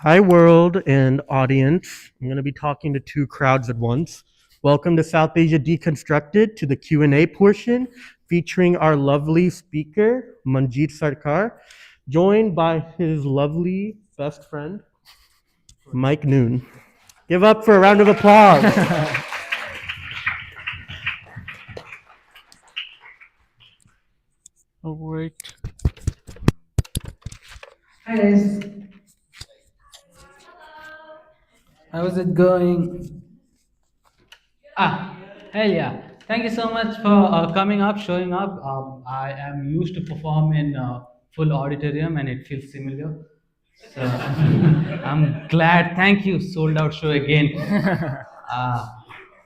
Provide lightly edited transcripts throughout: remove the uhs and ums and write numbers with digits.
Hi, world and audience. I'm going to be talking to two crowds at once. Welcome to South Asia Deconstructed, to the Q&A portion, featuring our lovely speaker, Manjeet Sarkar, joined by his lovely best friend, Mike Noon. Give up for a round of applause. Oh, wait. Hi guys, how's it going? Hell yeah. Thank you so much for coming up, showing up. I am used to perform in full auditorium and it feels similar. So I'm glad. Thank you. Sold out show again. Uh,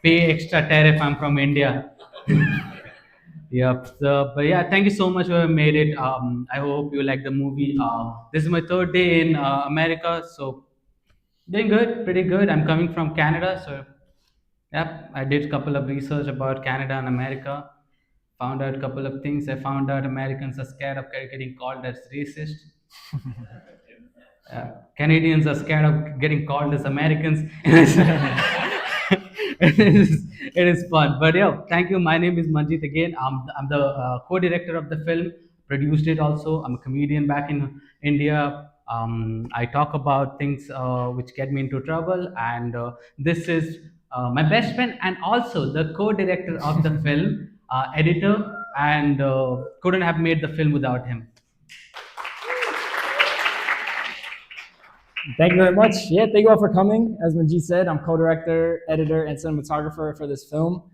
Pay extra tariff. I'm from India. Yep. So, but yeah, thank you so much for made it. I hope you like the movie. This is my third day in America, so doing good, pretty good. I'm coming from Canada, so yep, I did a couple of research about Canada and America. Found out a couple of things. I found out Americans are scared of getting called as racist. Canadians are scared of getting called as Americans. It is fun. But yeah, thank you. My name is Manjeet again. I'm the co-director of the film, produced it also. I'm a comedian back in India. I talk about things which get me into trouble, and this is my best friend and also the co-director of the film, editor, and couldn't have made the film without him. Thank you very much. Yeah, thank you all for coming. As Manjeet said, I'm co-director, editor, and cinematographer for this film.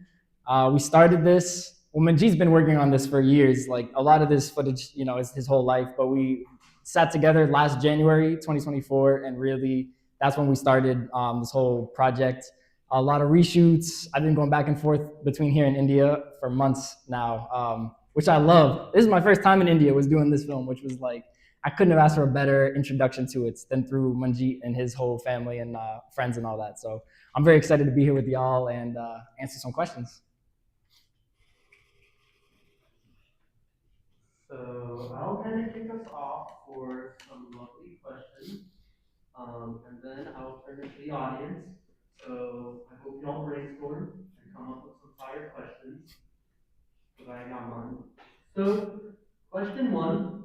We started this. Well, Manjeet's been working on this for years. Like a lot of this footage, is his whole life. But we sat together last January, 2024, and really that's when we started this whole project. A lot of reshoots. I've been going back and forth between here and India for months now, which I love. This is my first time in India. Was doing this film, which was like I couldn't have asked for a better introduction to it than through Manjeet and his whole family and friends and all that. So I'm very excited to be here with y'all and answer some questions. So I'll kind of kick us off for some lovely questions, and then I'll turn it to the audience. So I hope y'all brainstorm and come up with some fire questions, because I got mine. So question one,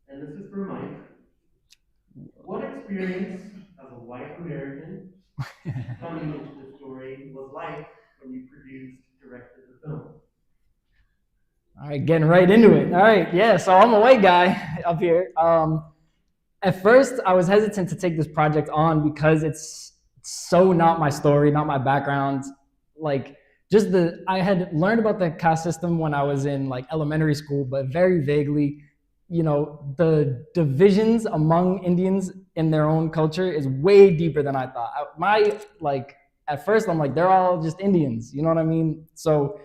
and this is for Mike. What experience as a white American coming into the story was like when you produced, directed the film? All right, getting right into it. All right, yeah. So I'm a white guy up here. At first, I was hesitant to take this project on because it's so not my story, not my background. Like, I had learned about the caste system when I was in like elementary school, but very vaguely. The divisions among Indians in their own culture is way deeper than I thought. At first, I'm like, they're all just Indians. You know what I mean? So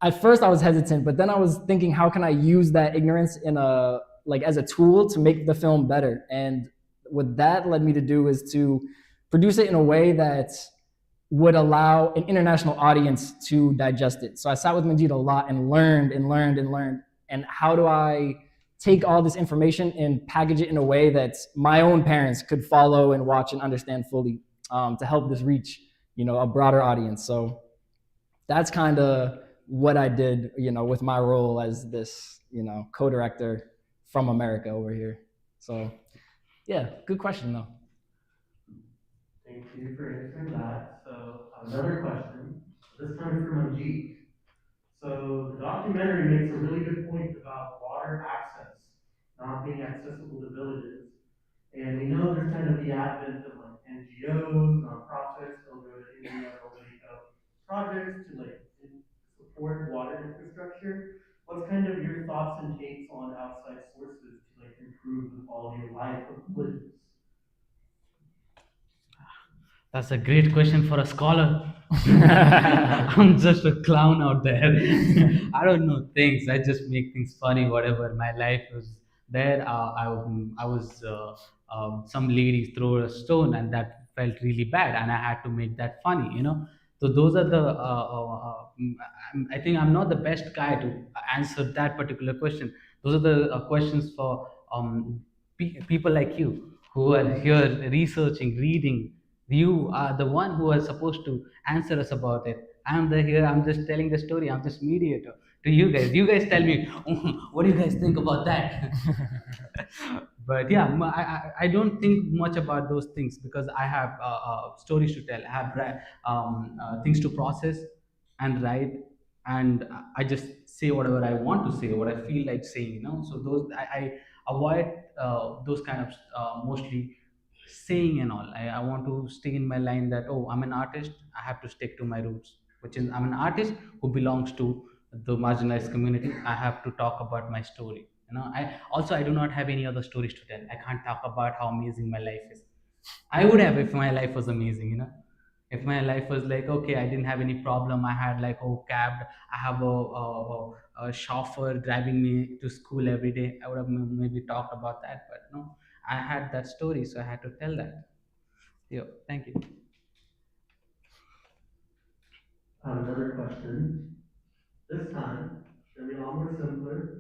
at first I was hesitant, but then I was thinking, how can I use that ignorance as a tool to make the film better? And what that led me to do is to produce it in a way that would allow an international audience to digest it. So I sat with Manjeet a lot and learned and learned and learned. And how do I take all this information and package it in a way that my own parents could follow and watch and understand fully, to help this reach, a broader audience. So that's kind of what I did, with my role as this, co-director from America over here. So yeah, good question though. Thank you for answering that. So another question, this time for Manjeet. So the documentary makes a really good point about water access not being accessible to villages. And we know there's kind of the advent of like NGOs, nonprofits, they'll go to India, they'll make up projects to like support water infrastructure. What's kind of your thoughts and takes on outside sources to like improve the quality of life of villages? That's a great question for a scholar. I'm just a clown out there. I don't know things. I just make things funny. Whatever my life was there, I was some lady threw a stone and that felt really bad, and I had to make that funny. So those are the. I think I'm not the best guy to answer that particular question. Those are the questions for people like you. who are here researching, reading. You are the one who are supposed to answer us about it. I'm the here. I'm just telling the story. I'm just mediator to you guys. You guys tell me what do you guys think about that. But yeah, I don't think much about those things because I have stories to tell. I have things to process and write, and I just say whatever I want to say, what I feel like saying. So those I avoid those kind of mostly saying and all. I want to stay in my line that, oh, I'm an artist. I have to stick to my roots, which is I'm an artist who belongs to the marginalized community. I have to talk about my story. I do not have any other stories to tell. I can't talk about how amazing my life is. I would have if my life was amazing. If my life was like, okay, I didn't have any problem. I had like, oh, cab. I have a chauffeur driving me to school every day. I would have maybe talked about that, but no, I had that story, so I had to tell that. Yeah, thank you. I have another question. This time, it's gonna be a lot more simpler.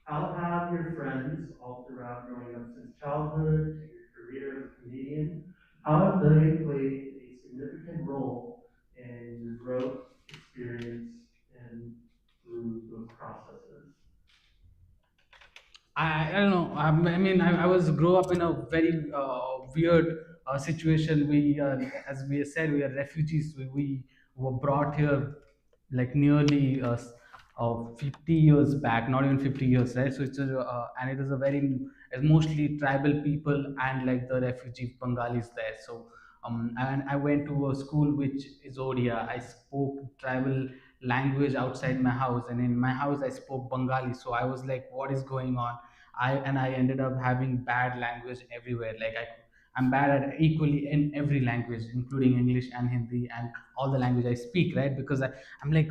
How have your friends all throughout growing up since childhood to your career as a comedian, how have they played a significant role in your growth, experience, and through those processes? I don't know. I mean, I was grow up in a very weird situation. As we said, we are refugees. We were brought here like nearly 50 years back, not even 50 years, right? So and it is a very, it's mostly tribal people and like the refugee Bengalis there. So and I went to a school which is Odia. I spoke tribal language outside my house, and in my house I spoke Bengali. So I was like, what is going on? I ended up having bad language everywhere. Like I'm bad at equally in every language, including English and Hindi and all the language I speak, right? Because I'm like,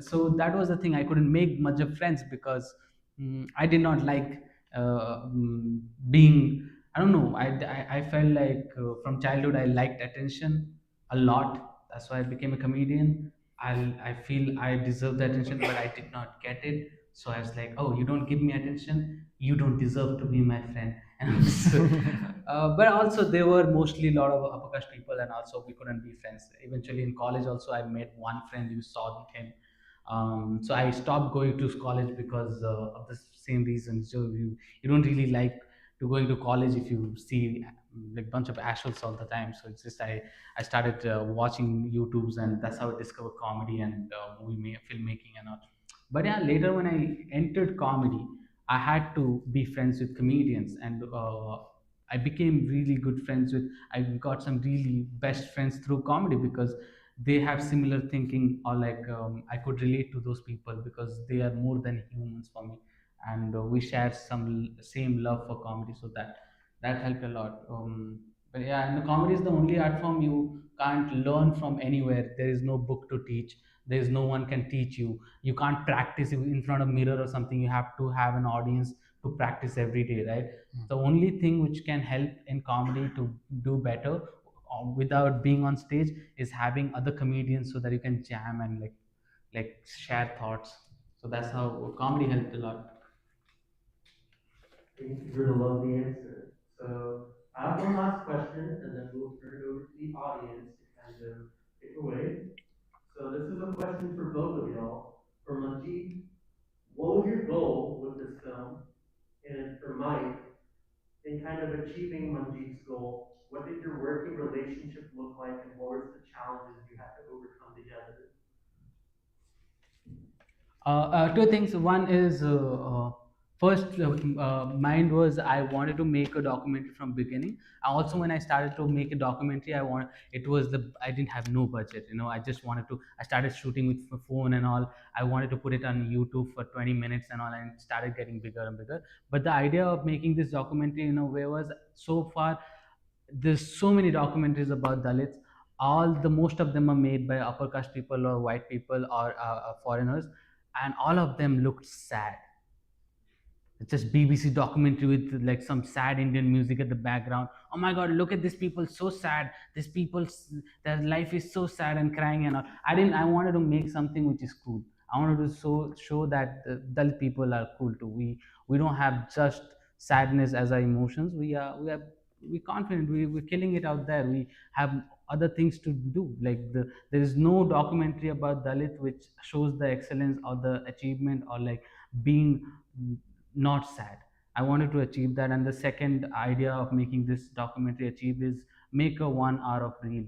so that was the thing. I couldn't make much of friends because I did not like being. I don't know. I felt like from childhood I liked attention a lot. That's why I became a comedian. I feel I deserve the attention, but I did not get it. So I was like, oh, you don't give me attention, you don't deserve to be my friend. And so, but also there were mostly a lot of upper caste people, and also we couldn't be friends. Eventually in college also I met one friend. You saw him. So I stopped going to college because of the same reason. So you don't really like to going to college if you see like bunch of assholes all the time. So it's just I started watching YouTubes, and that's how I discovered comedy and filmmaking and all. But yeah, later when I entered comedy, I had to be friends with comedians, and I became really good friends with. I got some really best friends through comedy because they have similar thinking, or like I could relate to those people because they are more than humans for me, and we share some same love for comedy. So that helped a lot. But yeah, and the comedy is the only art form you can't learn from anywhere. There is no book to teach. There is no one can teach you. You can't practice in front of mirror or something. You have to have an audience to practice every day, right? The only thing which can help in comedy to do better without being on stage is having other comedians so that you can jam and like share thoughts. So that's how comedy helped a lot. Thank you for the lovely answer. So I have one last question, and then we'll turn it over to the audience to kind of take away. So this is a question for both of y'all. For Manjeet, what was your goal with this film? And for Mike, in kind of achieving Manjeet's goal, what did your working relationship look like, and what were the challenges you had to overcome together? Two things. One is first mind was I wanted to make a documentary from beginning. Also, when I started to make a documentary, it was the I didn't have no budget. I just wanted to. I started shooting with my phone and all. I wanted to put it on YouTube for 20 minutes and all, and it started getting bigger and bigger. But the idea of making this documentary in a way was so far. There's so many documentaries about Dalits. All the most of them are made by upper caste people or white people or foreigners, and all of them looked sad. It's just BBC documentary with like some sad Indian music at the background. Oh my God, look at these people, so sad. These people, their life is so sad and crying and all. I didn't. I wanted to make something which is cool. I wanted to show that the Dalit people are cool too. We don't have just sadness as our emotions. We're confident. We're killing it out there. We have other things to do. There is no documentary about Dalit which shows the excellence or the achievement or like being not sad. I wanted to achieve that, and the second idea of making this documentary achieve is make a 1 hour of reel,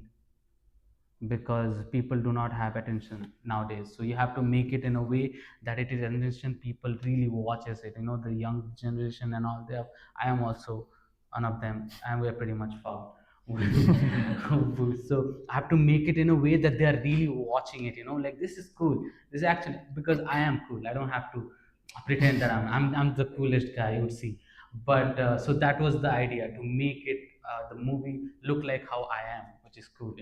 because people do not have attention nowadays. So you have to make it in a way that it is attention, people really watches it, the young generation and all. There I am also one of them, and we're pretty much found. So I have to make it in a way that they are really watching it, like this is cool. This is actually because I am cool. I don't have to pretend that I'm the coolest guy you would see. But so that was the idea, to make it the movie look like how I am, which is cool.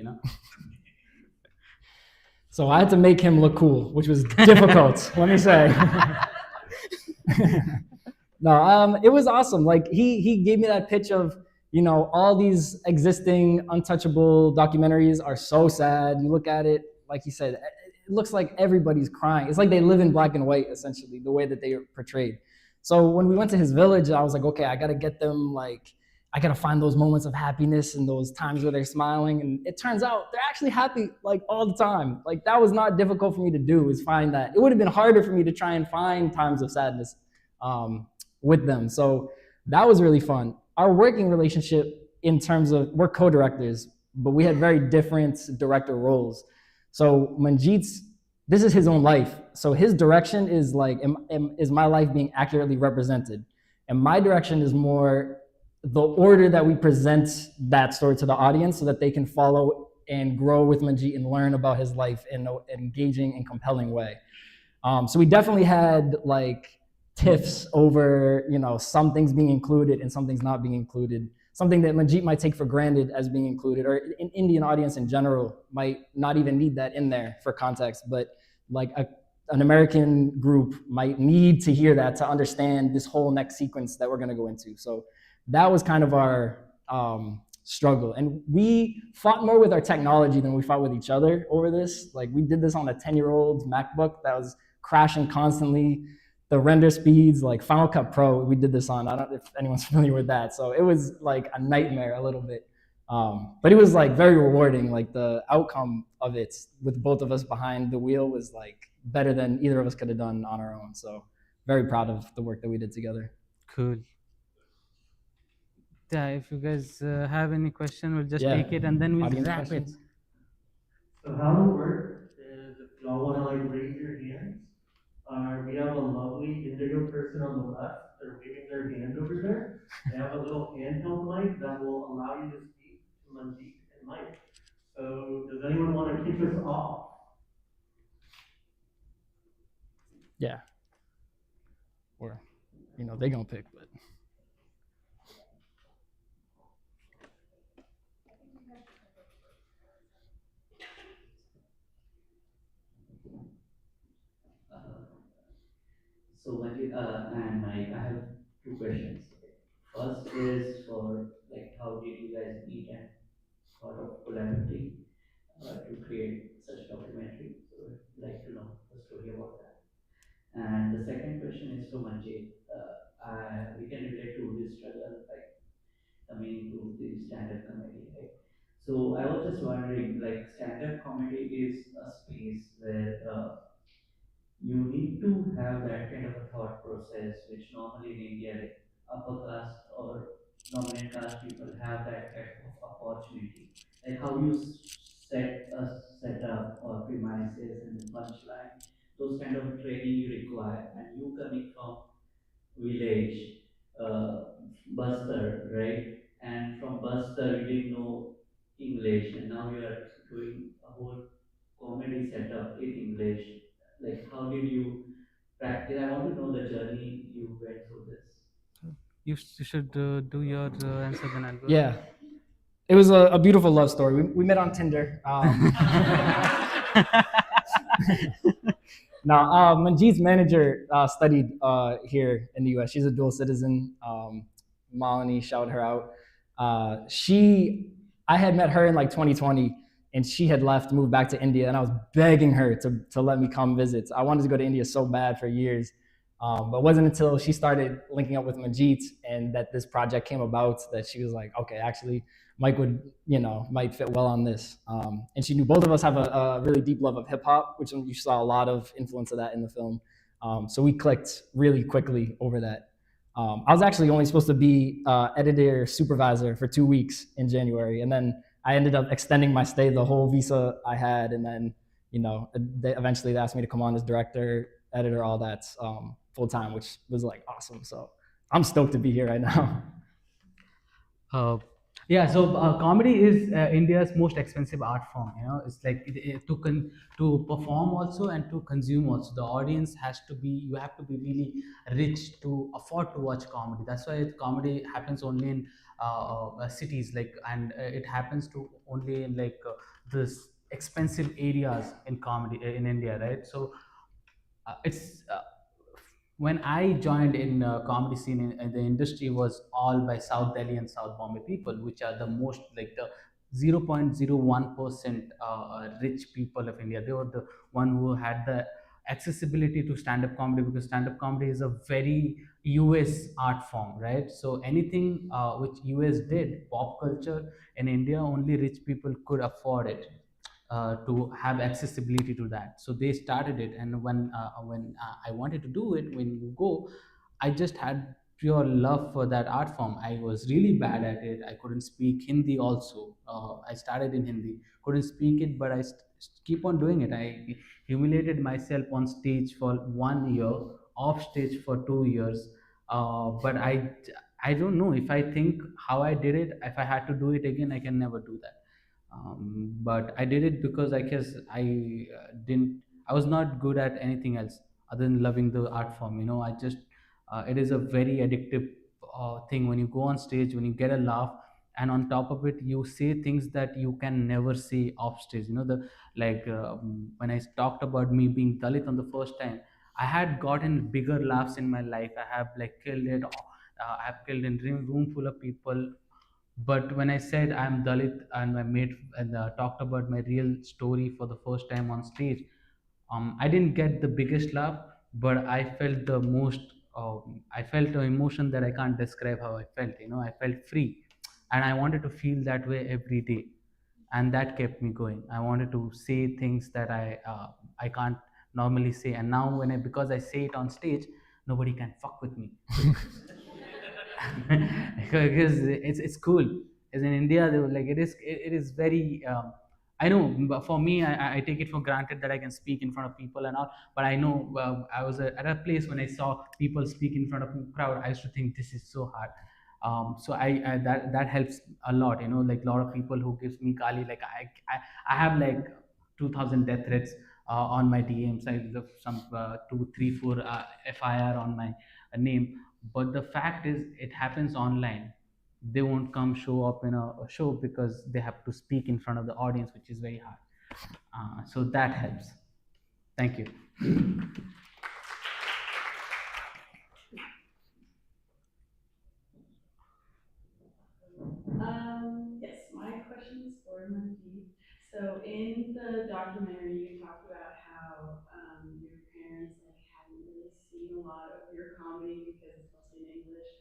So I had to make him look cool, which was difficult, let me say. No, it was awesome. Like he gave me that pitch of, all these existing untouchable documentaries are so sad. You look at it, like he said, it looks like everybody's crying. It's like they live in black and white, essentially, the way that they are portrayed. So when we went to his village, I was like, okay, I gotta get them, like, I gotta find those moments of happiness and those times where they're smiling. And it turns out they're actually happy like all the time. Like that was not difficult for me to do, is find that. It would have been harder for me to try and find times of sadness with them. So that was really fun. Our working relationship, in terms of, we're co-directors, but we had very different director roles. So this is his own life. So his direction is like, is my life being accurately represented? And my direction is more the order that we present that story to the audience so that they can follow and grow with Manjeet and learn about his life in an engaging and compelling way. So we definitely had like tiffs over, some things being included and some things not being included. Something that Manjeet might take for granted as being included, or an Indian audience in general might not even need that in there for context, but like an American group might need to hear that to understand this whole next sequence that we're going to go into. So that was kind of our struggle. And we fought more with our technology than we fought with each other over this. Like we did this on a 10-year-old MacBook that was crashing constantly. The render speeds, like Final Cut Pro, we did this on. I don't know if anyone's familiar with that. So it was like a nightmare a little bit. But it was like very rewarding. Like the outcome of it with both of us behind the wheel was like better than either of us could have done on our own. So very proud of the work that we did together. Cool. Yeah, if you guys have any question, we'll just take it and then we'll wrap it. So how it'll work is, if y'all want to like raise your hands, we have a lovely Indigo person on the left. They're waving their hand over there. They have a little handheld mic that will allow you to speak to Manjeet and Mike. So does anyone want to kick us off? Yeah. Or, they're going to pick, but. So Manjeet and Mike, I have two questions. First is for like how did you guys meet and thought of collaborating to create such documentary? So I'd like to know the story about that. And the second question is to Manjeet. We can relate to his struggle, like coming into the stand-up comedy, right? So I was just wondering, like stand-up comedy is a space where you need to have that kind of a thought process, which normally in India, like upper caste or dominant caste people have that type of opportunity. Like how you set a setup or premises and the punchline, those kind of training you require, and you coming from village, Bastar, right? And from Bastar you didn't know English, and now you are doing a whole comedy setup in English. Like, how did you practice? I want to know the journey you went through this. You should do your answer, then I'll go. Yeah. It was a beautiful love story. We met on Tinder. Now, Manjeet's manager studied here in the U.S. She's a dual citizen. Malini, shout her out. I had met her in like 2020, and she had left, moved back to India, and I was begging her to let me come visit. I wanted to go to India so bad for years. But it wasn't until she started linking up with Manjeet and that this project came about that she was like, okay, actually, Mike would, might fit well on this. And she knew both of us have a really deep love of hip hop, which you saw a lot of influence of that in the film. So we clicked really quickly over that. I was actually only supposed to be editor supervisor for 2 weeks in January, and then I ended up extending my stay the whole visa I had, and then eventually they asked me to come on as director, editor, all that full time, which was like awesome. So I'm stoked to be here right now. Uh, yeah, so comedy is India's most expensive art form. It's like to perform also and to consume also. The audience has to be you have to be really rich to afford to watch comedy. That's why comedy happens only in cities, like, and it happens to only in like this expensive areas in comedy in India, right? So it's when I joined in comedy scene in the industry was all by South Delhi and South Bombay people, which are the most like the 0.01% rich people of India. They were the one who had the accessibility to stand-up comedy, because stand-up comedy is a very US art form, right? So anything which US did, pop culture in India, only rich people could afford it, to have accessibility to that. So they started it, and when I wanted to do it, when you go, I just had pure love for that art form. I was really bad at it. I couldn't speak Hindi also. I started in Hindi, couldn't speak it, but keep on doing it. I humiliated myself on stage for 1 year, off stage for 2 years. But I don't know if I think how I did it. If I had to do it again, I can never do that. But I did it because I guess didn't I was not good at anything else other than loving the art form. I just it is a very addictive thing when you go on stage, when you get a laugh, and on top of it you say things that you can never say off stage. The like when I talked about me being Dalit on the first time, I had gotten bigger laughs in my life. I have like killed it. I have killed in room full of people. But when I said I'm Dalit and I made and talked about my real story for the first time on stage, I didn't get the biggest laugh, but I felt the most. I felt an emotion that I can't describe how I felt. I felt free, and I wanted to feel that way every day, and that kept me going. I wanted to say things that I can't normally say, and now because I say it on stage, nobody can fuck with me. Because it's cool. As in India, they were like it is very. I know, but for me, I take it for granted that I can speak in front of people and all. But I know I was at a place when I saw people speak in front of a crowd. I used to think this is so hard. So I that helps a lot. Like a lot of people who gives me Kali, like I have like 2,000 death threats on my DMs. I have some 2, 3, 4 FIR on my name. But the fact is, it happens online. They won't come show up in a show because they have to speak in front of the audience, which is very hard. So that helps. Thank you. Yes, my question is for Manjeet. So in the documentary, you talked about how your parents hadn't really seen a lot of your comedy because it's mostly in English.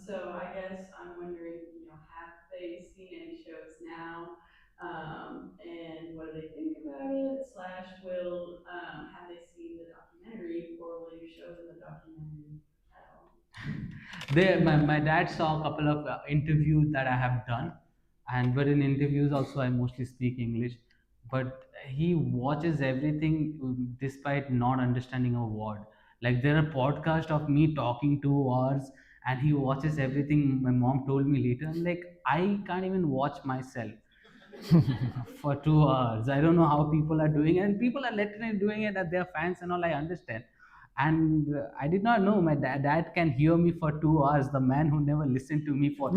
So I guess I'm wondering, have they seen any shows now? And what do they think about it? Slash, have they seen the documentary, or will you show them the documentary at all? My dad saw a couple of interviews that I have done, and but in interviews also I mostly speak English. But he watches everything despite not understanding a word. Like there are podcasts of me talking 2 hours, and he watches everything. My mom told me later, and like I can't even watch myself for 2 hours. I don't know how people are doing it, and people are literally doing it at their fans and all. I understand, and I did not know my dad can hear me for 2 hours. The man who never listened to me for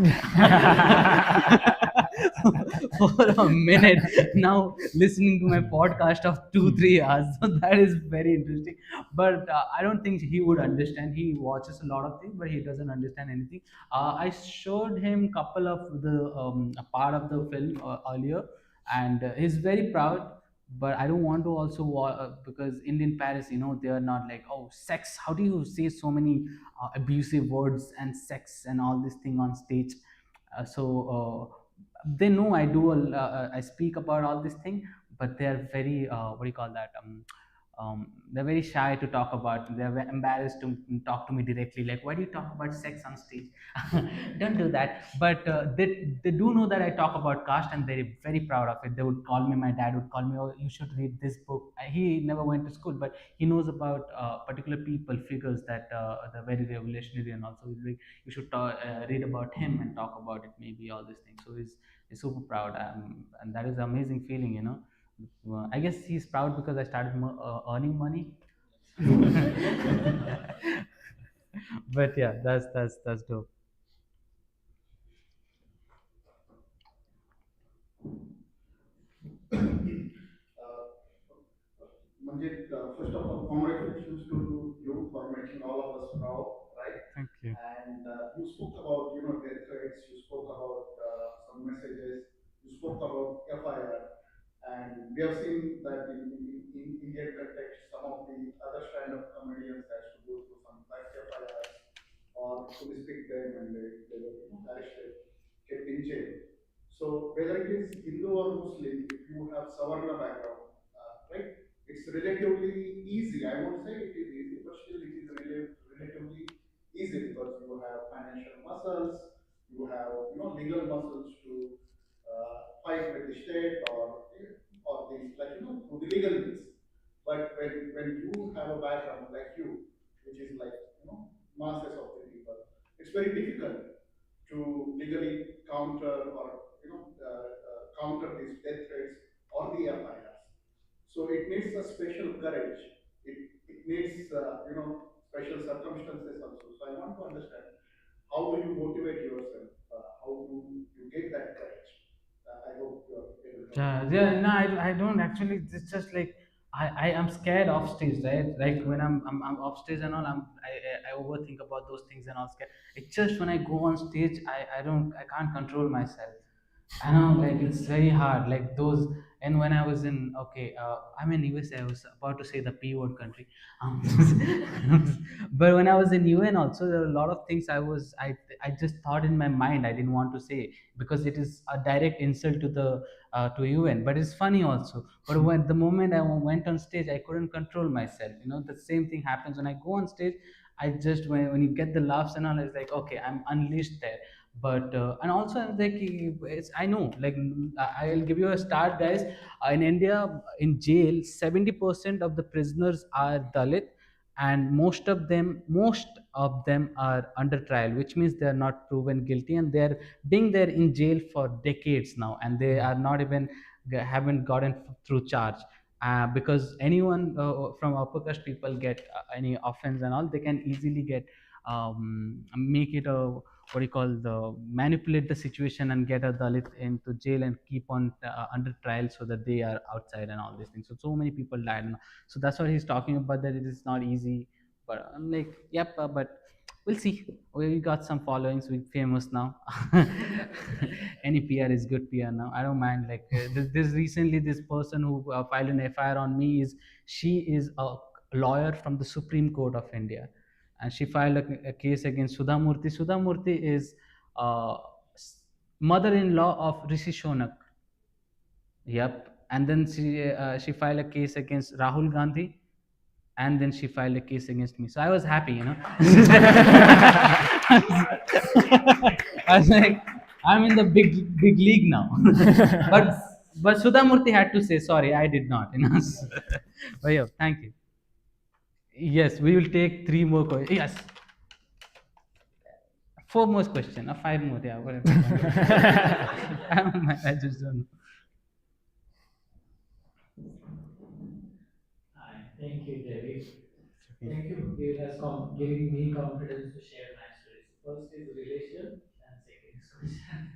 for a minute now listening to my podcast of 2, 3 hours. So that is very interesting. But I don't think he would understand. He watches a lot of things, but he doesn't understand anything. I showed him couple of the a part of the film earlier, and he's very proud. but I don't want to also because Indian parents, they are not like, oh, sex. How do you say so many abusive words and sex and all this thing on stage? They know I do. I speak about all this thing, but they are very what do you call that? They're very shy to talk about. They're embarrassed to talk to me directly. Like, why do you talk about sex on stage? Don't do that. But they do know that I talk about caste, and they're very proud of it. They would call me. My dad would call me. Oh, you should read this book. He never went to school, but he knows about particular people, figures that are very revolutionary, and also he's like, you should read about him and talk about it. Maybe all these things. So he's super proud, and that is an amazing feeling. I guess he's proud because I started earning money. But yeah, that's dope. Manjeet, first of all, congratulations to you for making all of us proud, right? Thank you. And you spoke about, death threats. You spoke about some messages. You spoke about FIR, and we have seen that in Indian context, some of the other kind of comedians has to go through some like FIRs or police pick them and they were arrested, kept in jail. So whether it is Hindu or Muslim, if you have Savarna background, right, it's relatively easy. I won't say it is easy, but still it is relatively easy because you have financial muscles, you have legal muscles to fight with the state or the through the legal means. But when you have a background like you, which is like masses of the people, it's very difficult to legally counter or counter these death threats or the FIRs. So it needs a special courage. It needs special circumstances also. So I want to understand how do you motivate yourself? How do you get that courage? I hope you are able to Yeah, answer. yeah, no, I don't actually. It's just like I am scared off stage, right? Like when I'm off stage and all, I overthink about those things and all. Scared. It's just when I go on stage, I can't control myself. I know, like it's very hard. Like those, and when I was in, okay, I'm in USA. I was about to say the P word country, um, but when I was in UN also, there were a lot of things I just thought in my mind I didn't want to say because it is a direct insult to UN. But it's funny also. But when the moment I went on stage, I couldn't control myself. The same thing happens when I go on stage. I just when you get the laughs and all, it's like okay, I'm unleashed there. But and also I'm like I know like I'll give you a start, guys. In India, in jail, 70% of the prisoners are Dalit, and most of them are under trial, which means they are not proven guilty, and they're being there in jail for decades now, and they are not even haven't gotten through charge. Because anyone from upper caste people get any offense and all, they can easily get make it a what do you call the manipulate the situation and get a Dalit into jail and keep on under trial so that they are outside and all these things. So many people died. So that's what he's talking about, that it is not easy. But I'm like, yep, but we'll see. We got some followings. We're famous now. Any PR is good PR now. I don't mind. Like this recently, this person who filed an FIR on me she is a lawyer from the Supreme Court of India, and she filed a case against Sudha Murthy. Sudha Murthy is uh, mother-in-law of Rishi Shonak. Yep. And then she filed a case against Rahul Gandhi, and then she filed a case against me. So I was happy. I was like, I'm in the big league now. but but Sudha Murthy had to say sorry, I did not. But yeah, thank you. Yes, we will take three more questions. Yes, four more questions or five more. Yeah, whatever. I don't mind. I just don't know. Hi, thank you, Devi. Thank you for giving me confidence to share my stories. First is relation, and second is question.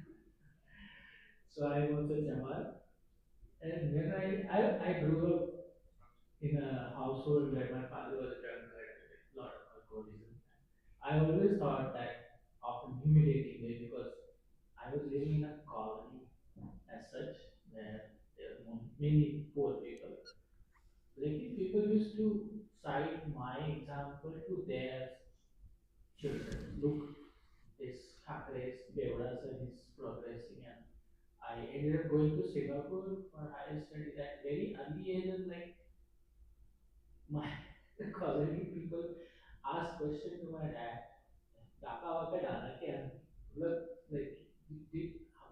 So I am also Jamal, and when I grew up in a household where my father was a drunkard with a lot of alcoholism. I always thought that often humiliatingly because I was living in a colony as such where there were many poor people. like people used to cite my example to their children. Look, this Devarasan is progressing, and I ended up going to Singapore for higher studies at very early age, and like my colony people asked question to my dad, Kaka waka dana kya? Like,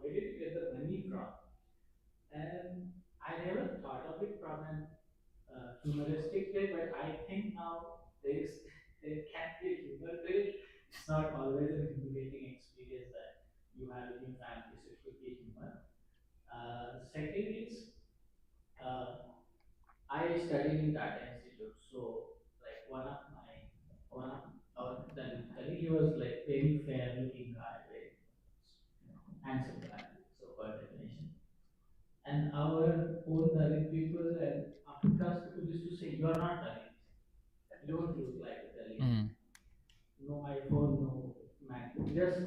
where did you get the money from? And I never thought of it from an humoristic way, but I think now there can be a humor to it. It's not always a humiliating experience that you have in your family, so it could be humor. Second is, uh, I studied in Tata Institute, so like one of our colleague, he was like very fair looking guy, very handsome guy, so per definition. And our own Dalit people and upper caste people used to say, you are not Dalit. You don't look like a Dalit. Mm. No iPhone, no Mac. Just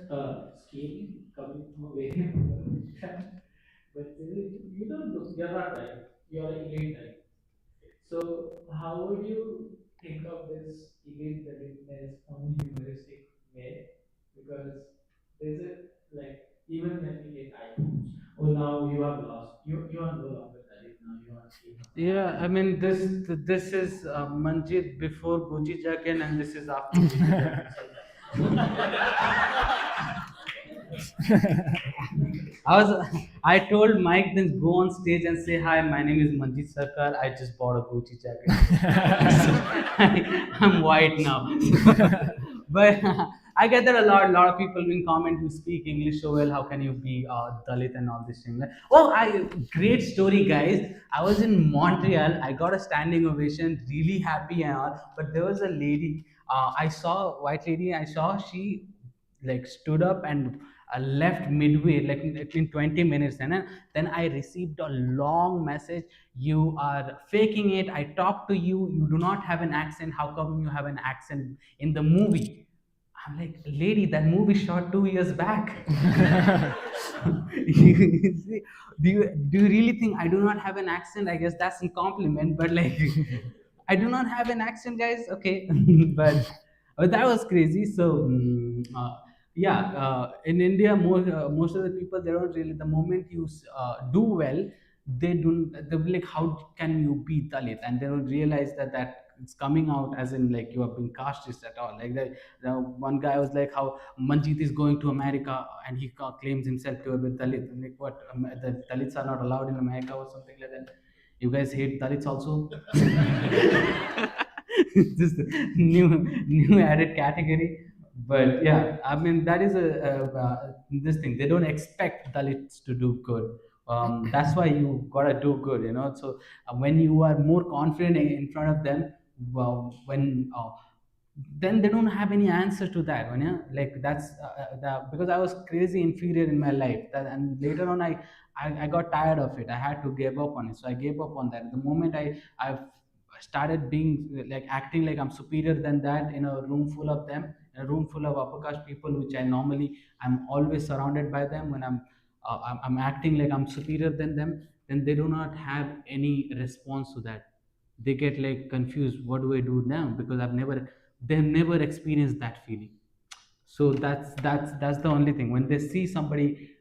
skinny, coming from a very poor background. But you don't look, you're not Dalit. You're an elite Dalit. So how would you think of this elite Dalitness from a humoristic way? Because there's a, like, even when we get iPhones, oh now you are lost. You are no longer Dalit, now you are king of the Yeah, I mean this is Manjeet before Gucci jacket, and this is after Gucci jacket. I told Mike then go on stage and say hi. My name is Manjeet Sarkar. I just bought a Gucci jacket. I'm white now. But I get that a lot. A lot of people in comment who speak English so well. How can you be Dalit and all this thing? Oh, great story, guys. I was in Montreal. I got a standing ovation. Really happy and all. But there was a lady. I saw a white lady. I saw she like stood up and left midway like in 20 minutes, and then I received a long message. You are faking it. I talked to you. You do not have an accent. How come you have an accent in the movie? I'm like, lady, that movie shot 2 years back. You see, do you really think I do not have an accent? I guess that's a compliment, but like, I do not have an accent, guys. Okay, but that was crazy. So yeah, in India, most of the people, they don't really. The moment you do well, they don't. They'll be like, how can you be Dalit? And they don't realize that it's coming out as in like you have been casteist at all. Like that, one guy was like, how Manjeet is going to America and he claims himself to be Dalit. I'm like, what? The Dalits are not allowed in America or something like that. You guys hate Dalits also? Just new added category. But yeah, I mean that is this thing. They don't expect Dalits to do good. That's why you gotta do good, you know. So when you are more confident in front of them, well, when then they don't have any answer to that one. Yeah, like that's because I was crazy inferior in my life, and later on I got tired of it. I had to give up on it, so I gave up on that. The moment I started being like acting like I'm superior than that in a room full of them, in a room full of upper caste people, which I normally, I'm always surrounded by them. When I'm acting like I'm superior than them, then they do not have any response to that. They get like confused. What do I do now? Because they've never experienced that feeling. So that's the only thing. When they see somebody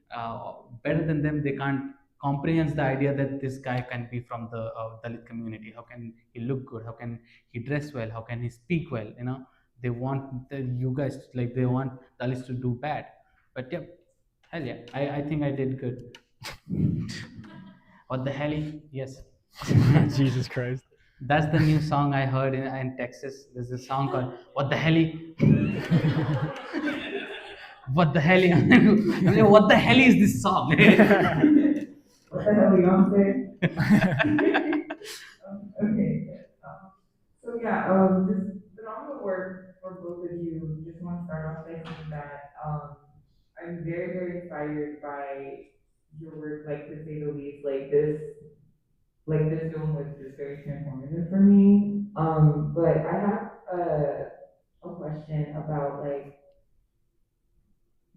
better than them, they can't comprehend the idea that this guy can be from the Dalit community. How can he look good? How can he dress well? How can he speak well? You know, they want you guys, like, they want Dalits to do bad. But yeah, hell yeah, I think I did good. What the hell? Yes. Jesus Christ. That's the new song I heard in Texas. There's a song called "What the Hell." What the hell? I mean, what the hell is this song? What the hell, Beyonce? Okay. So yeah, just phenomenal work for both of you. Just want to start off by saying that I'm very, very inspired by your work, like to say the least. Like this film was just very transformative for me. But I have a question about like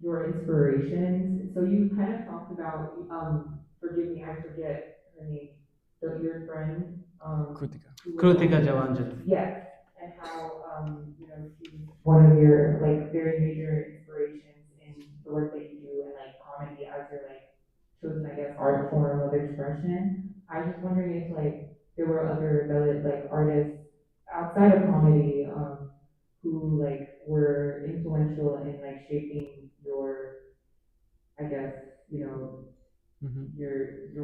your inspirations. So you kind of talked about, forgive me, I forget her name, your friend. Kritika. who was Krutika also- Javanjal. Yes, and how, she's one of your, like, very major inspirations in the work that you do and, like, comedy as your, like, chosen, I guess, art form of expression. I was just wondering if, like, there were other, like, artists outside of comedy, who, like, were influential in, like, shaping your, I guess, your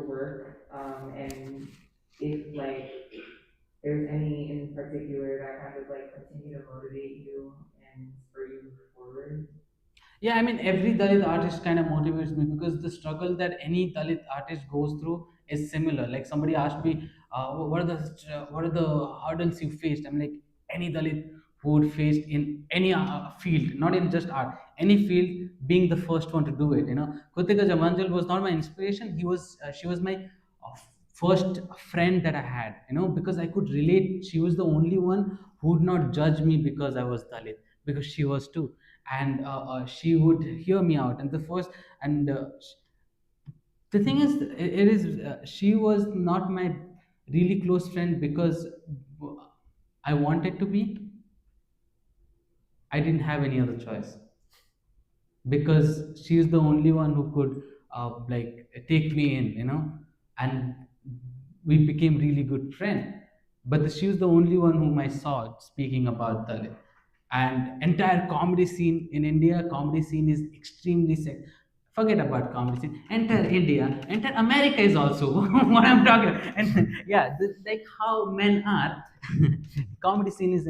work, and if, like, there's any in particular that kind of, like, continue to motivate you and spur you forward. Yeah, I mean, every Dalit artist kind of motivates me because the struggle that any Dalit artist goes through is similar. Like somebody asked me, what are the hurdles you faced? I'm like, any Dalit who would faced in any field, not in just art, any field, being the first one to do it. Kutika Jamanjal was not my inspiration. She was my first friend that I had. Because I could relate. She was the only one who would not judge me because I was Dalit, because she was too, and she would hear me out. And the first and the thing is, it is she was not my really close friend because I wanted to be. I didn't have any other choice, because she is the only one who could like take me in, and we became really good friend. But she was the only one whom I saw speaking about Dalit. And entire comedy scene in India, comedy scene is extremely forget about comedy scene. Entire India, entire America is also what I'm talking about. And yeah, like how men are, comedy scene is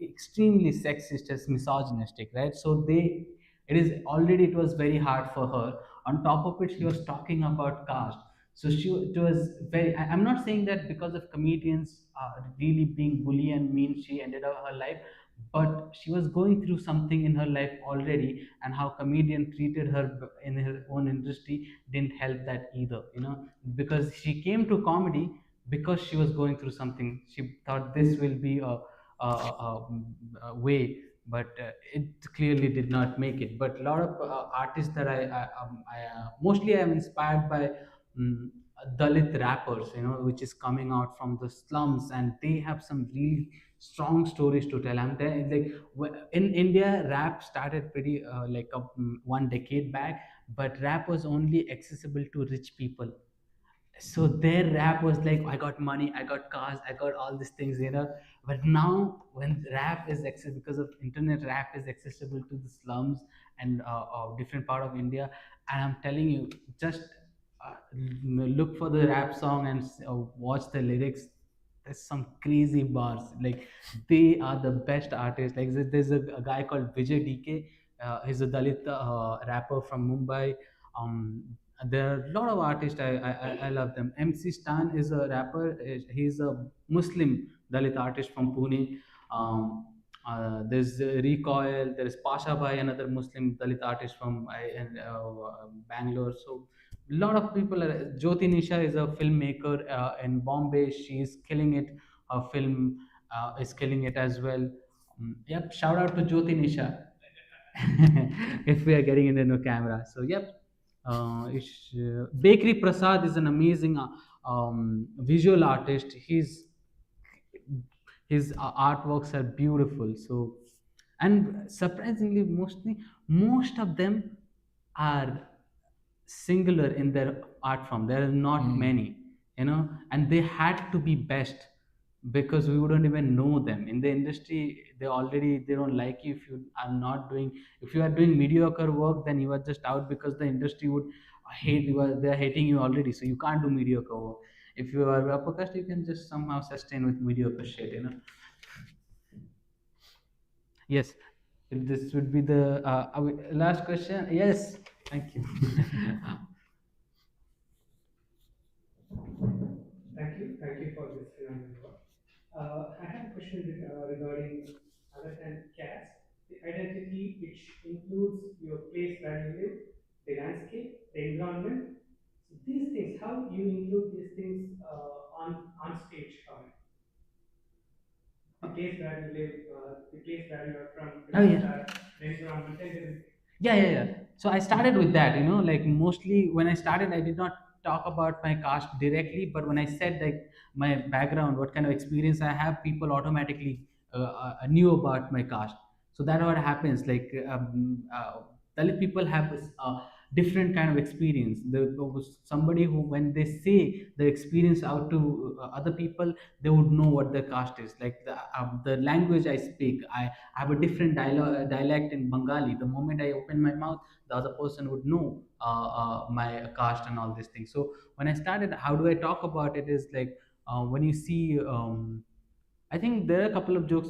extremely sexist, as misogynistic, right? So it was very hard for her. On top of it, she was talking about caste. So it was very. I'm not saying that because of comedians really being bully and mean, she ended up her life, but she was going through something in her life already, and how comedian treated her in her own industry didn't help that either. Because she came to comedy because she was going through something. She thought this will be a way, but it clearly did not make it. But a lot of artists that I mostly am inspired by um, Dalit rappers, which is coming out from the slums, and they have some really strong stories to tell. I'm telling, like, in India, rap started pretty like 1 decade back, but rap was only accessible to rich people. So their rap was like, I got money, I got cars, I got all these things. But now when rap is accessible, because of internet, rap is accessible to the slums and different part of India. And I'm telling you, just look for the rap song and watch the lyrics. There's some crazy bars. Like, they are the best artists. Like, there's a guy called Vijay DK. He's a Dalit rapper from Mumbai. um, there are a lot of artists. I love them. MC Stan is a rapper. He's a Muslim Dalit artist from Pune. Um, there's Recoil. There is Pasha Bhai, another Muslim Dalit artist from Bangalore. So a lot of people are. Jyoti Nisha is a filmmaker in Bombay. She's killing it. Her film is killing it as well. Yep. Shout out to Jyoti Nisha. If we are getting into no camera. So yep, Bakery Prasad is an amazing visual artist. His artworks are beautiful. So, and surprisingly, most of them are singular in their art form. There are not many, and they had to be best, because we wouldn't even know them in the industry. They don't like you if you are not doing. If you are doing mediocre work, then you are just out, because the industry would hate you. They are hating you already, so you can't do mediocre work. If you are upper caste, you can just somehow sustain with mediocre shit. Yes, if this would be the last question. Yes, thank you. Thank you for this phenomenal work. I have a question regarding other than caste, the identity which includes your place where you live, the landscape, the environment. So these things, how you include these things on stage coming? The place where you live, the place where you are from, the Oh yeah. the environment, and everything. Yeah. So I started with that. Like, mostly when I started, I did not talk about my caste directly, but when I said, like, my background, what kind of experience I have, people automatically knew about my caste. So that what happens, like Dalit people have this different kind of experience. Somebody who, when they say the experience out to other people, they would know what their caste is. Like the language I speak, I have a different dialect in Bengali. The moment I open my mouth, the other person would know my caste and all these things. So when I started, how do I talk about it? Is like when you see. I think there are a couple of jokes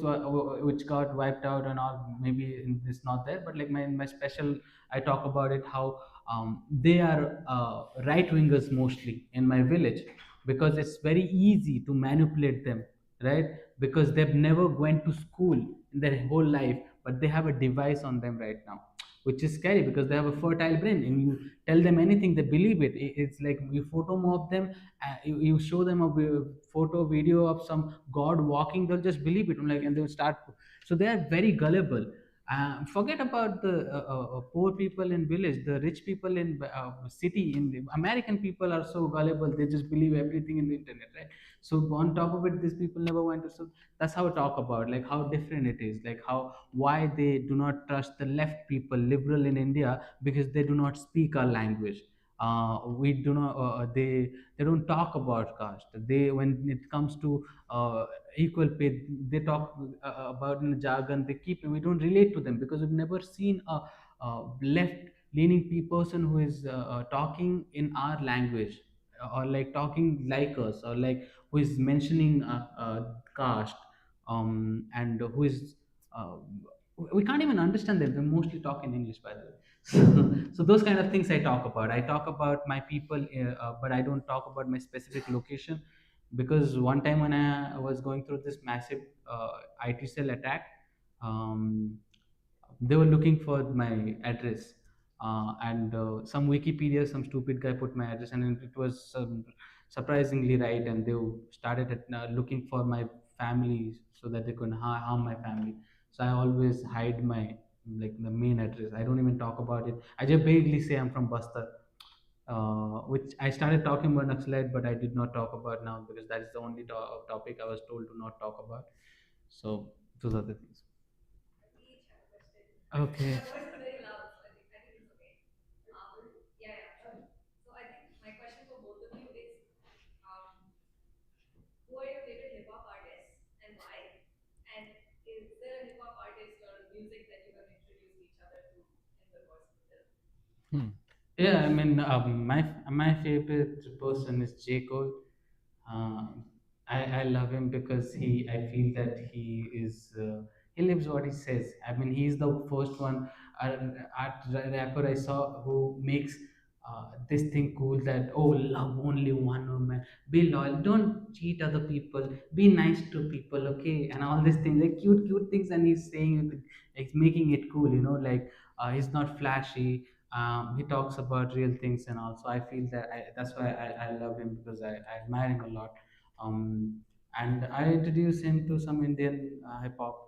which got wiped out and all. Maybe it's not there, but like my special, I talk about it how they are right wingers mostly in my village, because it's very easy to manipulate them, right? Because they've never went to school in their whole life, but they have a device on them right now, which is scary because they have a fertile brain, and you tell them anything, they believe it. It's like you photo mob them, you show them a photo video of some god walking, they'll just believe it. Like, and they'll start. So they are very gullible. Forget about the poor people in village, the rich people in city. In the American people are so gullible, they just believe everything in the internet, right? So on top of it, these people never went to. So that's how I talk about like how different it is, like how why they do not trust the left people, liberal in India, because they do not speak our language. We do not. They don't talk about caste. They, when it comes to equal pay, they talk about in jargon. They keep. We don't relate to them because we've never seen a left leaning person who is talking in our language, or like talking like us, or like who is mentioning caste, and who is uh, we can't even understand them. We mostly talk in English, by the way. So those kind of things I talk about. I talk about my people, but I don't talk about my specific location, because one time when I was going through this massive IT cell attack, um, they were looking for my address, and some Wikipedia, some stupid guy put my address, and it was surprisingly right, and they started looking for my family so that they could harm my family. So I always hide my, like, the main address. I don't even talk about it. I just vaguely say I'm from Bastar, which I started talking about Naxalite, but I did not talk about now because that is the only topic I was told to not talk about. So those are the things. Okay. Hmm. Yeah, I mean, my favorite person is J. Cole. Um, I love him because I feel that he lives what he says. I mean, he's the first one art rapper I saw who makes this thing cool, that oh, love only one woman, be loyal, don't cheat other people, be nice to people, okay, and all these things, like cute things, and he's saying it, he's making it cool, like he's not flashy. He talks about real things, and also I feel that that's why I love him, because I admire him a lot. And I introduced him to some Indian hip hop.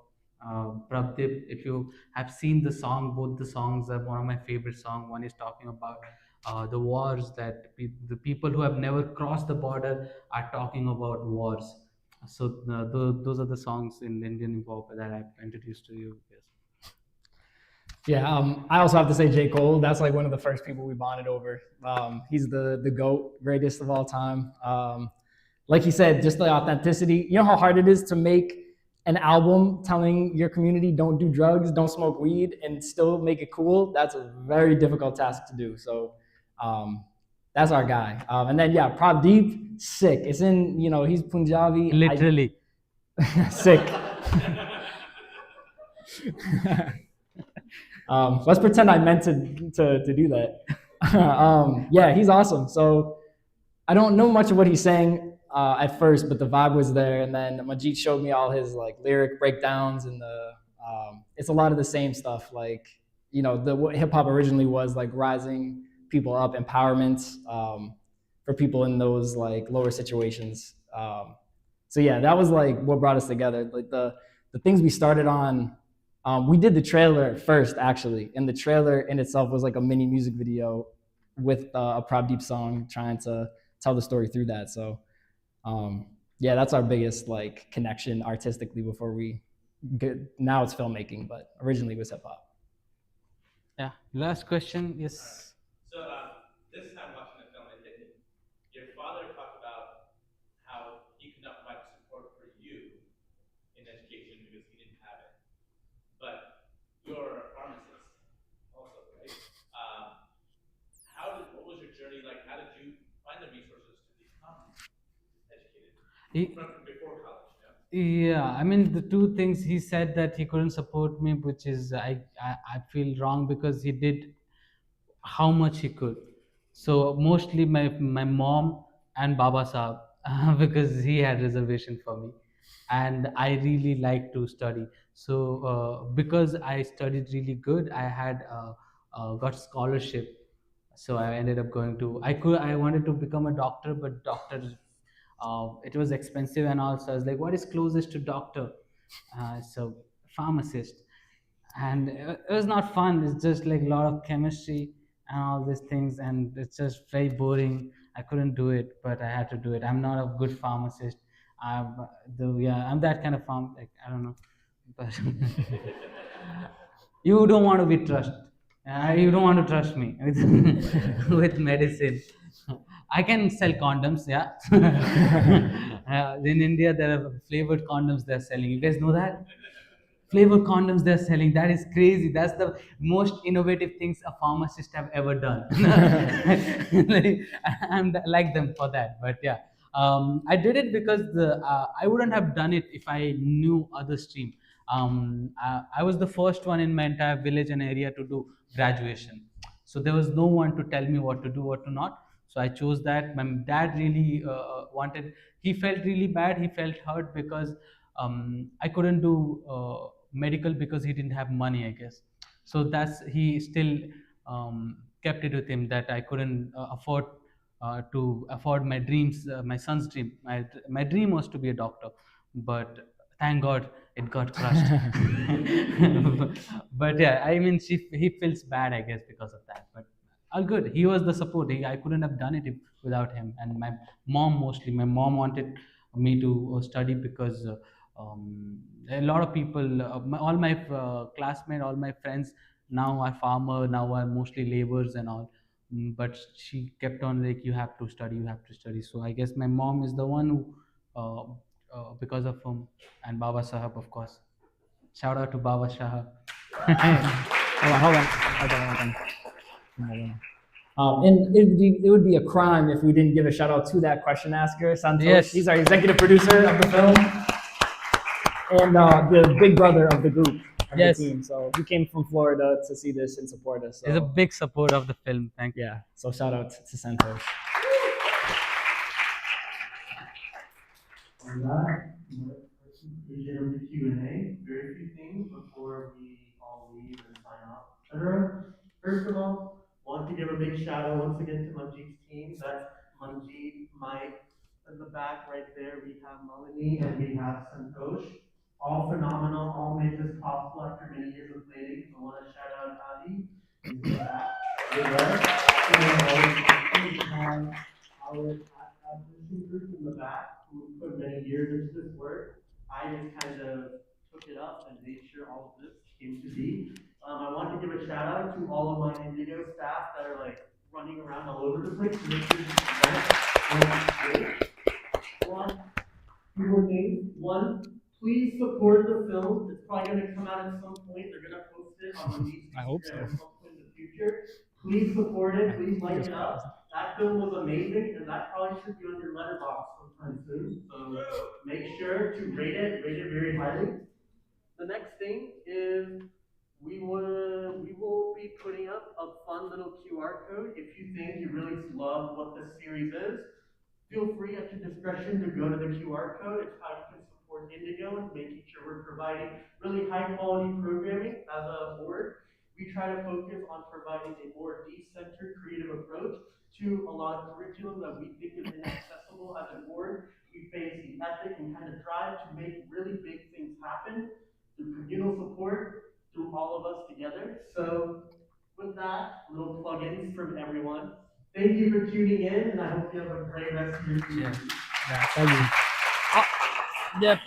Prabdeep, if you have seen the song, both the songs are one of my favorite songs. One is talking about the wars that the people who have never crossed the border are talking about wars. So those are the songs in Indian hip hop that I've introduced to you. Yes. Yeah, I also have to say J. Cole. That's like one of the first people we bonded over. He's the GOAT, greatest of all time. Like he said, just the authenticity. You know how hard it is to make an album telling your community don't do drugs, don't smoke weed, and still make it cool. That's a very difficult task to do. So um, that's our guy. And then yeah, Deep, sick. It's in, he's Punjabi. Literally. Sick. Let's pretend I meant to do that. Yeah, he's awesome. So I don't know much of what he's saying at first, but the vibe was there. And then Manjeet showed me all his like lyric breakdowns, and it's a lot of the same stuff. Like, what hip hop originally was, like rising people up, empowerment for people in those like lower situations. So yeah, that was like what brought us together. Like the things we started on. We did the trailer first, actually, and the trailer in itself was like a mini music video with a Deep song, trying to tell the story through that. So yeah, that's our biggest like connection artistically before we get, now it's filmmaking, but originally it was hip hop. Yeah. Last question. Yes. So this time watching the film, it hit me. Your father talked about how he could not provide support for you in education because he didn't have it. But you're a pharmacist also, right? What was your journey like? How did you find the resources to become educated He- from before college? You know? Yeah, I mean the two things he said that he couldn't support me, which is I feel wrong because he did how much he could. So mostly my mom and Baba Sahab because he had reservation for me, and I really like to study. So because I studied really good, I had got scholarship. So I ended up going to I wanted to become a doctor, but doctor it was expensive and also I was like, what is closest to doctor? So pharmacist, and it was not fun. It's just like a lot of chemistry and all these things, and it's just very boring. I couldn't do it, but I had to do it. I'm not a good pharmacist. I'm that kind of like I don't know, but you don't want to be trusted. You don't want to trust me with, with medicine. I can sell condoms, yeah. In India, there are flavored condoms they're selling. You guys know that? Flavor condoms they're selling. That is crazy. That's the most innovative things a pharmacist have ever done. Like, I'm like them for that. But yeah, I did it because I wouldn't have done it if I knew other stream. I was the first one in my entire village and area to do graduation. So there was no one to tell me what to do, what to not. So I chose that. My dad really wanted. He felt really bad. He felt hurt because I couldn't do medical because he didn't have money, I guess. So that's he still kept it with him that I couldn't afford to afford my dreams, my son's dream. My dream was to be a doctor, but thank God it got crushed. But yeah, I mean, he feels bad, I guess, because of that. But all good. He was the support. I couldn't have done it without him. And my mom mostly. My mom wanted me to study because a lot of people, all my classmates, all my friends now are farmer, now are mostly laborers and all. But she kept on like, you have to study, you have to study. So I guess my mom is the one who, because of him, and Baba Sahab, of course. Shout out to Baba Sahab. Hold on. And it would be a crime if we didn't give a shout out to that question asker, Santosh. Yes. He's our executive producer of the film and the big brother of the group, of Yes. the team. So he came from Florida to see this and support us. So. He's a big support of the film. Thank you. Yeah. So shout out to Santosh. On that, conclusion of the Q&A, very few things before we all leave and sign off, etc. First of all, want to give a big shout out once again to Manjeet's team. That's Manjeet, Mike, in the back right there. We have Malini and we have Santosh. All phenomenal, all made this possible after many years of waiting. So I want to shout out Adi. He's in the back. Good work. And we have our acquisition group in the back who put many years into this work. I just kind of took it up and made sure all of this came to be. I want to give a shout out to all of my Indigo staff that are like running around all over the place to make sure this event goes great. Few more things. One, please support the film. It's probably going to come out at some point. They're going to post it on Manjeet's I hope so. Instagram at some point in the future. Please support it. Please like it up. That film was amazing, and that probably should be on your letterbox sometime soon. So make sure to rate it very highly. The next thing is we will be putting up a fun little QR code. If you think you really love what this series is, feel free at your discretion to go to the QR code. It's how you can support Indigo and making sure we're providing really high quality programming as a board. We try to focus on providing a more de-centered creative approach to a lot of curriculum that we think is inaccessible as a board. We face the ethic and kind of drive to make really big things happen through communal support, through all of us together. So with that, little plugins from everyone. Thank you for tuning in, and I hope you have a great rest of your evening. Yeah, thank you. Yep.